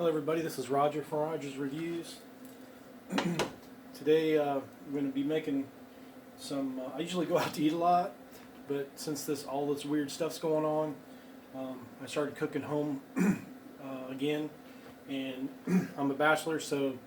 Hello everybody, this is Roger from Roger's Reviews. Today I'm going to be making some, I usually go out to eat a lot, but since all this weird stuff's going on, I started cooking home again, and I'm a bachelor, so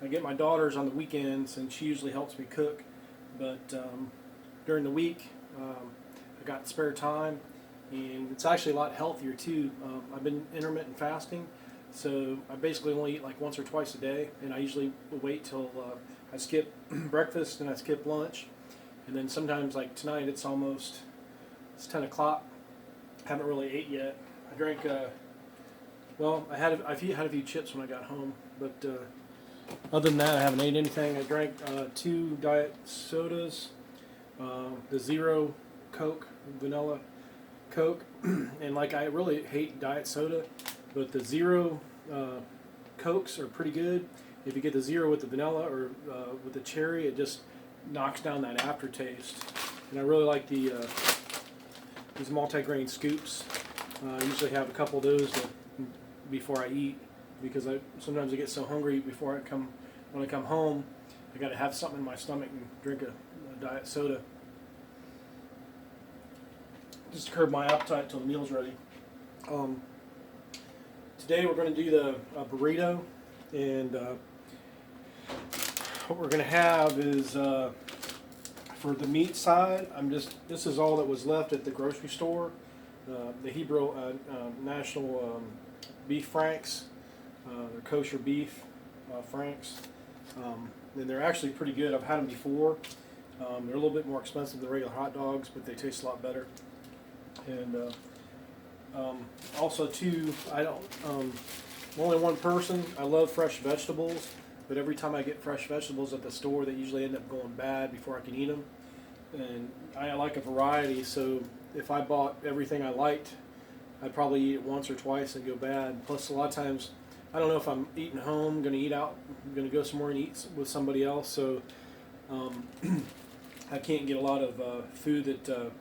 I get my daughters on the weekends and she usually helps me cook, but during the week I got spare time, and it's actually a lot healthier too. I've been intermittent fasting. So I basically only eat like once or twice a day, and I usually wait till I skip breakfast and I skip lunch, and then sometimes like tonight it's 10 o'clock. Haven't really ate yet. I drank well, I had a few chips when I got home, but other than that I haven't ate anything. I drank 2 diet sodas, the Zero Coke, vanilla Coke, and like I really hate diet soda. But the Zero Cokes are pretty good. If you get the Zero with the vanilla or with the cherry, it just knocks down that aftertaste. And I really like these multi-grain scoops. I usually have a couple of those before I eat, because sometimes I get so hungry when I come home, I got to have something in my stomach and drink a diet soda just to curb my appetite till the meal's ready. Today we're going to do the burrito, and what we're going to have is, for the meat side, this is all that was left at the grocery store, the Hebrew National Beef Franks, they're kosher beef franks, and they're actually pretty good. I've had them before. They're a little bit more expensive than regular hot dogs, but they taste a lot better. And also too, I'm only one person. I love fresh vegetables, but every time I get fresh vegetables at the store, they usually end up going bad before I can eat them. And I like a variety, so if I bought everything I liked, I'd probably eat it once or twice and go bad. Plus, a lot of times, I don't know if I'm eating home, going to eat out, going to go somewhere and eat with somebody else, so I can't get a lot of food that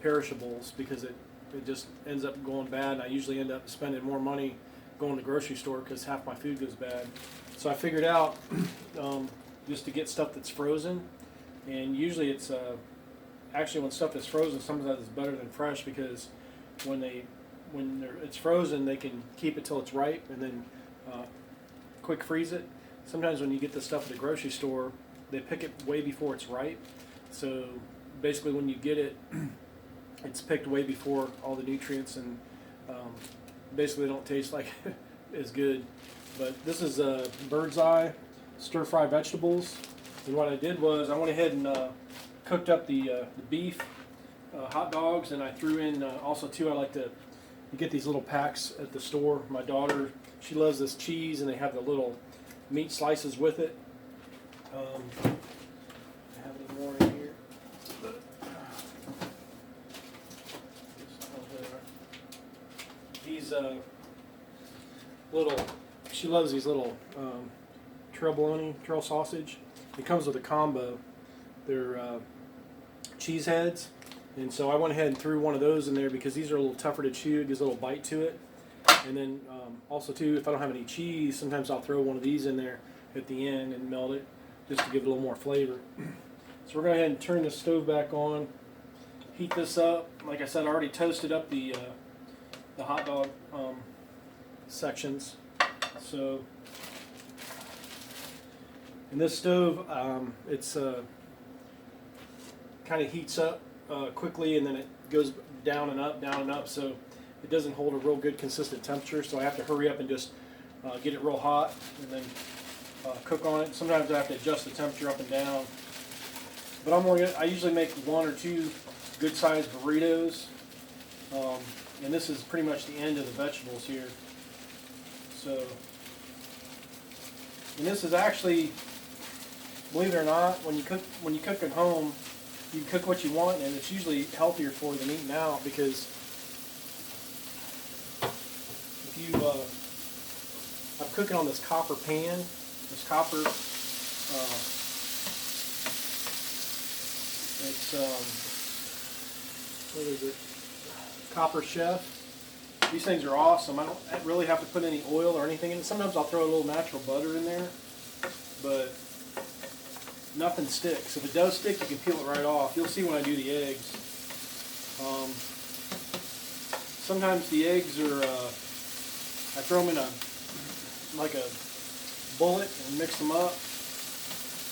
perishables, because it just ends up going bad, and I usually end up spending more money going to the grocery store because half my food goes bad. So I figured out just to get stuff that's frozen, and usually it's actually when stuff is frozen, sometimes it's better than fresh, because when it's frozen, they can keep it till it's ripe and then quick freeze it. Sometimes when you get the stuff at the grocery store, they pick it way before it's ripe. So basically when you get it, it's picked way before all the nutrients, and basically they don't taste like as good. But this is bird's eye stir-fry vegetables, and what I did was I went ahead and cooked up the beef hot dogs, and I threw in also too, I like to get these little packs at the store. My daughter, she loves this cheese, and they have the little meat slices with it. I have any more in here. These she loves these little trail sausage. It comes with a combo. They're cheese heads, and so I went ahead and threw one of those in there because these are a little tougher to chew. It gives a little bite to it. And then also too, if I don't have any cheese, sometimes I'll throw one of these in there at the end and melt it just to give it a little more flavor. So we're going to go ahead and turn the stove back on, heat this up. Like I said, I already toasted up the hot dog sections. So, in this stove, it's kind of heats up quickly, and then it goes down and up, so it doesn't hold a real good consistent temperature. So I have to hurry up and just get it real hot, and then cook on it. Sometimes I have to adjust the temperature up and down. But I usually make 1 or 2 good-sized burritos. And this is pretty much the end of the vegetables here. So, and this is actually, believe it or not, when you cook at home, you cook what you want, and it's usually healthier for you than eating out, because if you, I'm cooking on this copper pan, this copper, it's, what is it? Copper Chef. And what I did was I went ahead and threw one of those in there because these are a little tougher to chew. It gives a little bite to it. And then also too, if I don't have any cheese, sometimes I'll throw one of these in there at the end and melt it just to give it a little more flavor. So These things are awesome. I don't really have to put any oil or anything in it. Sometimes I'll throw a little natural butter in there, but nothing sticks. If it does stick, you can peel it right off. You'll see when I do the eggs. Sometimes the eggs are, I throw them in like a bullet and mix them up.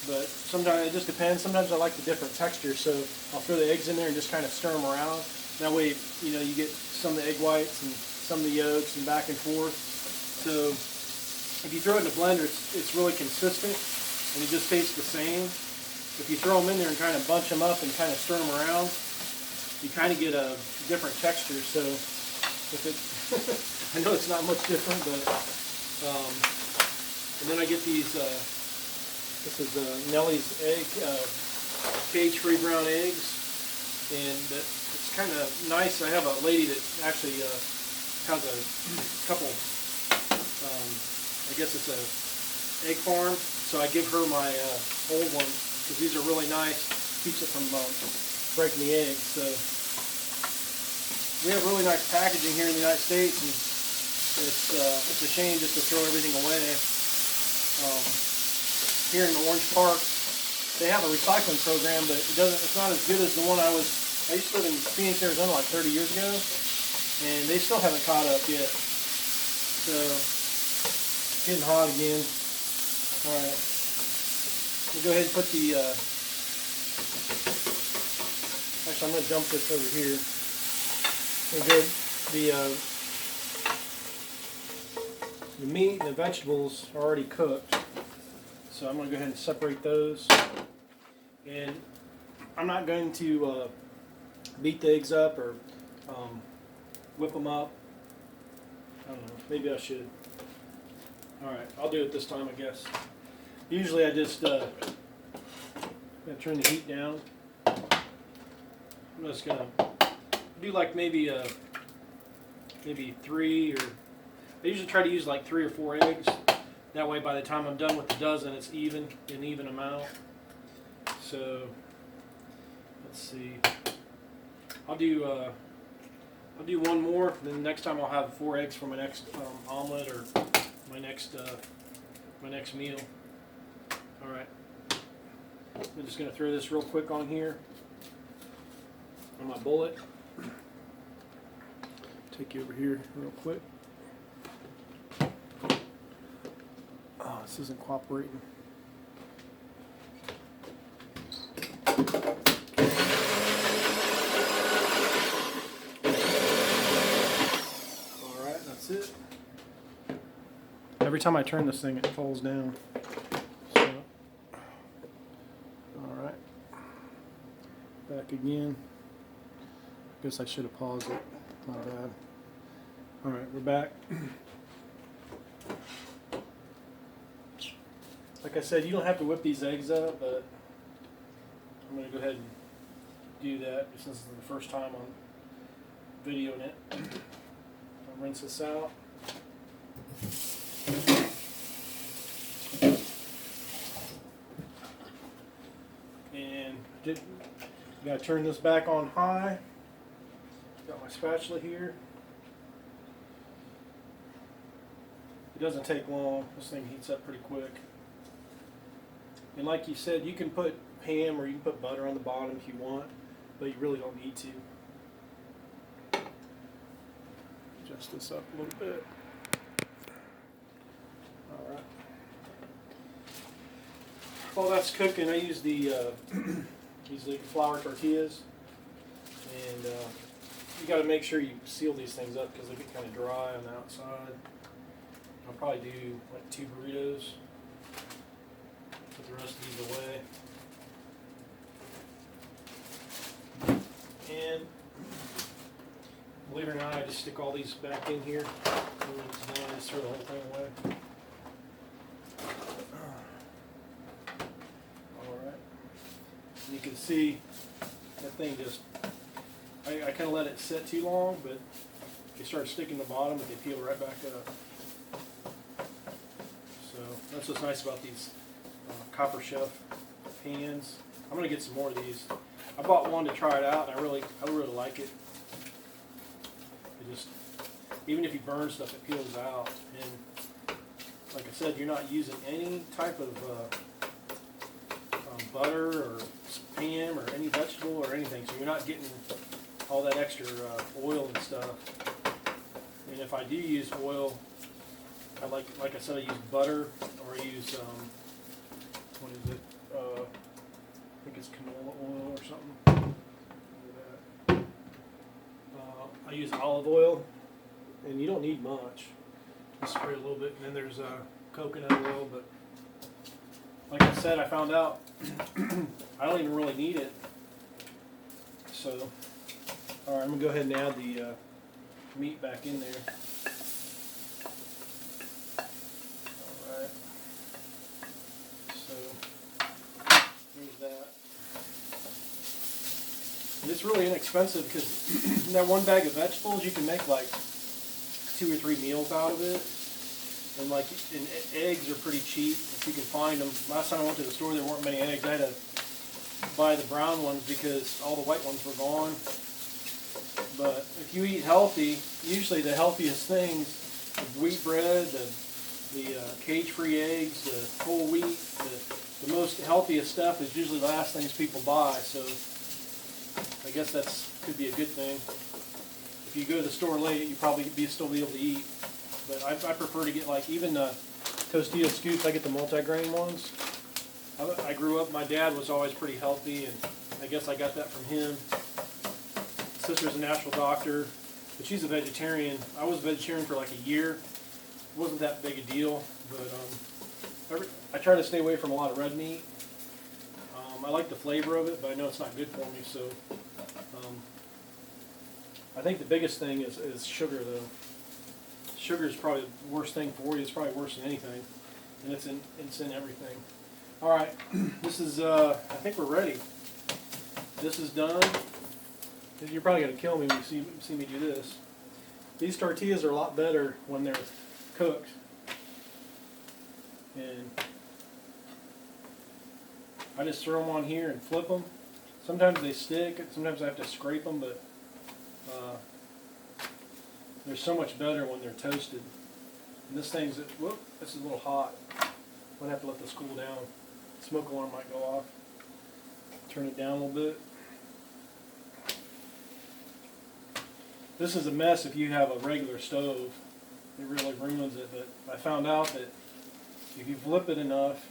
But sometimes it just depends. Sometimes I like the different textures, so I'll throw the eggs in there and just kind of stir them around. That way, you know, you get some of the egg whites and some of the yolks and back and forth. So if you throw it in a blender, it's really consistent and it just tastes the same. If you throw them in there and kind of bunch them up and kind of stir them around, you kind of get a different texture. So if it, I know it's not much different, but and then I get these. This is Nellie's egg, cage-free brown eggs, and it's kind of nice. I have a lady that actually has a couple. I guess it's a egg farm, so I give her my old one because these are really nice. Keeps it from breaking the eggs. So we have really nice packaging here in the United States, and it's a shame just to throw everything away. Here in Orange Park, they have a recycling program, but it's not as good as the one I used to live in Phoenix, Arizona like 30 years ago, and they still haven't caught up yet. So, it's getting hot again. Alright, we'll go ahead and put the, actually I'm going to dump this over here. We're good. The meat and the vegetables are already cooked. So I'm going to go ahead and separate those, and I'm not going to beat the eggs up or whip them up. I don't know, maybe I should. Alright, I'll do it this time, I guess. Usually I just turn the heat down. I'm just going to do like maybe 3, or I usually try to use like 3 or 4 eggs. That way, by the time I'm done with the dozen, it's an even amount. So, let's see. I'll do one more. Then next time I'll have 4 eggs for my next omelet or my next meal. All right. I'm just going to throw this real quick on here on my bullet. Take you over here real quick. Oh, this isn't cooperating. Alright, that's it. Every time I turn this thing, it falls down. So, alright. Back again. Guess I should have paused it. My bad. Alright, we're back. Like I said, you don't have to whip these eggs up, but I'm going to go ahead and do that since this is the first time I'm videoing it. I'll rinse this out. And got to turn this back on high. Got my spatula here. It doesn't take long. This thing heats up pretty quick. And like you said, you can put ham or you can put butter on the bottom if you want, but you really don't need to. Adjust this up a little bit. Alright. While that's cooking, I use the flour tortillas. And you got to make sure you seal these things up because they get kind of dry on the outside. I'll probably do like 2 burritos. Put the rest of these away. And believe it or not, I just stick all these back in here. And when it's done, I just throw the whole thing away. Alright. And you can see that thing just, I kind of let it sit too long, but they start sticking to the bottom, but they peel right back up. So that's what's nice about these Copper Chef pans. I'm gonna get some more of these. I bought one to try it out, and I really like it. even if you burn stuff, it peels out. And like I said, you're not using any type of butter or spam or any vegetable or anything, so you're not getting all that extra oil and stuff. And if I do use oil, I like I said, I use butter, or I use what is it? I think it's canola oil or something. I use olive oil, and you don't need much. Just spray a little bit, and then there's coconut oil. But like I said, I found out I don't even really need it. So, all right, I'm gonna go ahead and add the meat back in there. All right. So there's that. And it's really inexpensive because in that one bag of vegetables, you can make like 2 or 3 meals out of it. And like, and eggs are pretty cheap if you can find them. Last time I went to the store, there weren't many eggs. I had to buy the brown ones because all the white ones were gone. But if you eat healthy, usually the healthiest things, the wheat bread, the cage-free eggs, the whole wheat, the most healthiest stuff is usually the last things people buy. So I guess could be a good thing. If you go to the store late, you probably still be able to eat. But I prefer to get like even the Tostito scoops. I get the multi-grain ones. I grew up, my dad was always pretty healthy, and I guess I got that from him. Sister's a natural doctor, but she's a vegetarian. I was a vegetarian for like a year. It wasn't that big a deal, but I try to stay away from a lot of red meat. I like the flavor of it, but I know it's not good for me, so I think the biggest thing is sugar, though. Sugar is probably the worst thing for you. It's probably worse than anything, and it's in everything. All right, this is, I think we're ready. This is done. You're probably going to kill me when you see me do this. These tortillas are a lot better when they're cooked. And I just throw them on here and flip them. Sometimes they stick, sometimes I have to scrape them, but they're so much better when they're toasted. And this thing's, whoop, this is a little hot. I'm going to have to let this cool down. Smoke alarm might go off. Turn it down a little bit. This is a mess if you have a regular stove. It really ruins it, but I found out that if you flip it enough,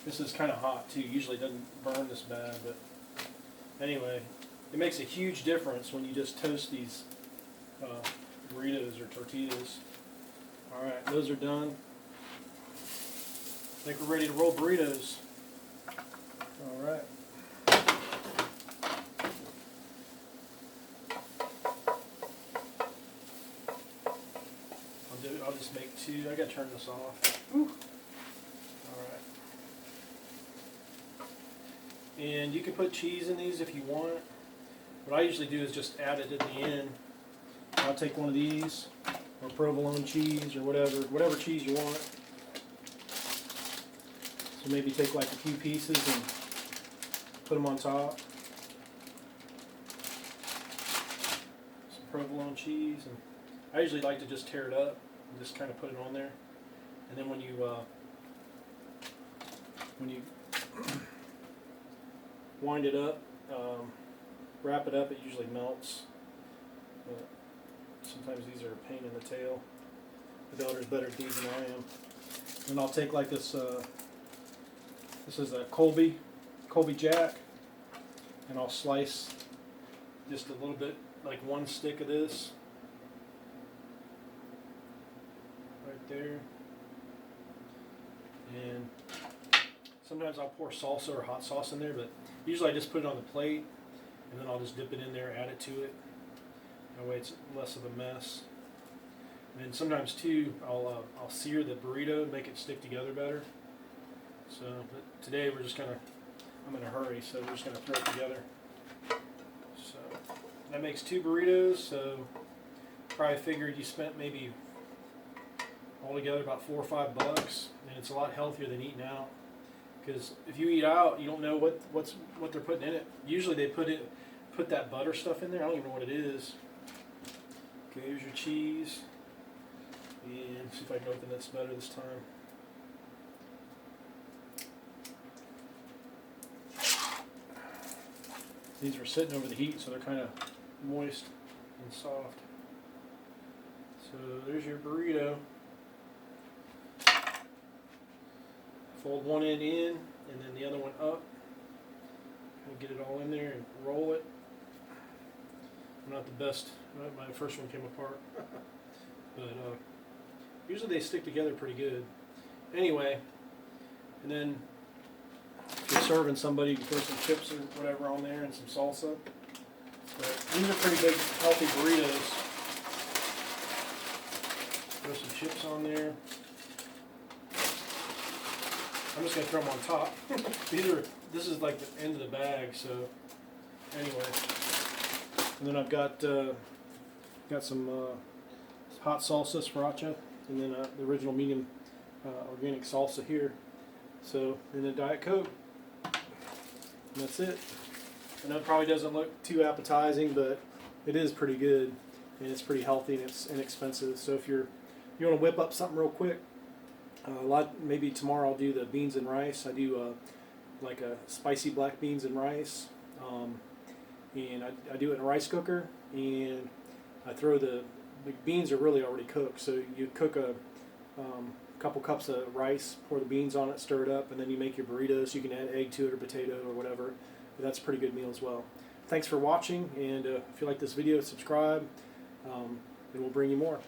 this is kind of hot too. Usually it doesn't burn this bad, but anyway, it makes a huge difference when you just toast these burritos or tortillas. Alright, those are done. I think we're ready to roll burritos. Alright. I'll just make 2. I gotta turn this off. Alright. And you can put cheese in these if you want. What I usually do is just add it at the end. I'll take one of these, or provolone cheese, or whatever cheese you want. So maybe take like a few pieces and put them on top. Some provolone cheese, and I usually like to just tear it up and just kind of put it on there. And then when you wind it up, wrap it up, it usually melts. But sometimes these are a pain in the tail. The daughter's better at these than I am. And I'll take like this. This is a Colby Jack, and I'll slice just a little bit, like 1 stick of this right there. And sometimes I'll pour salsa or hot sauce in there, but usually I just put it on the plate, and then I'll just dip it in there, add it to it. That way it's less of a mess. And sometimes too, I'll sear the burrito and make it stick together better. So, but today we're just I'm in a hurry, so we're just gonna throw it together. So that makes 2 burritos. So probably figured you spent maybe altogether about $4 or $5, and it's a lot healthier than eating out. Because if you eat out, you don't know what they're putting in it. Usually they put that butter stuff in there. I don't even know what it is. Okay, here's your cheese. And see if I can open this better this time. These were sitting over the heat, so they're kind of moist and soft. So there's your burrito. Fold one end in, and then the other one up. Kind of get it all in there and roll it. I'm not the best. My first one came apart. But usually they stick together pretty good. Anyway, and then if you're serving somebody, you can throw some chips or whatever on there and some salsa. But these are pretty big, healthy burritos. Throw some chips on there. I'm just gonna throw them on top. This is like the end of the bag, so anyway. And then I've got some hot salsa sriracha, and then the original medium organic salsa here. So, and then Diet Coke. And that's it. I know it probably doesn't look too appetizing, but it is pretty good, and it's pretty healthy, and it's inexpensive. So if you want to whip up something real quick, maybe tomorrow I'll do the beans and rice. I do like a spicy black beans and rice, and I do it in a rice cooker, and I throw the beans are really already cooked. So you cook a couple cups of rice, pour the beans on it, stir it up, and then you make your burritos. You can add egg to it or potato or whatever. But that's a pretty good meal as well. Thanks for watching, and if you like this video, subscribe, and we'll bring you more.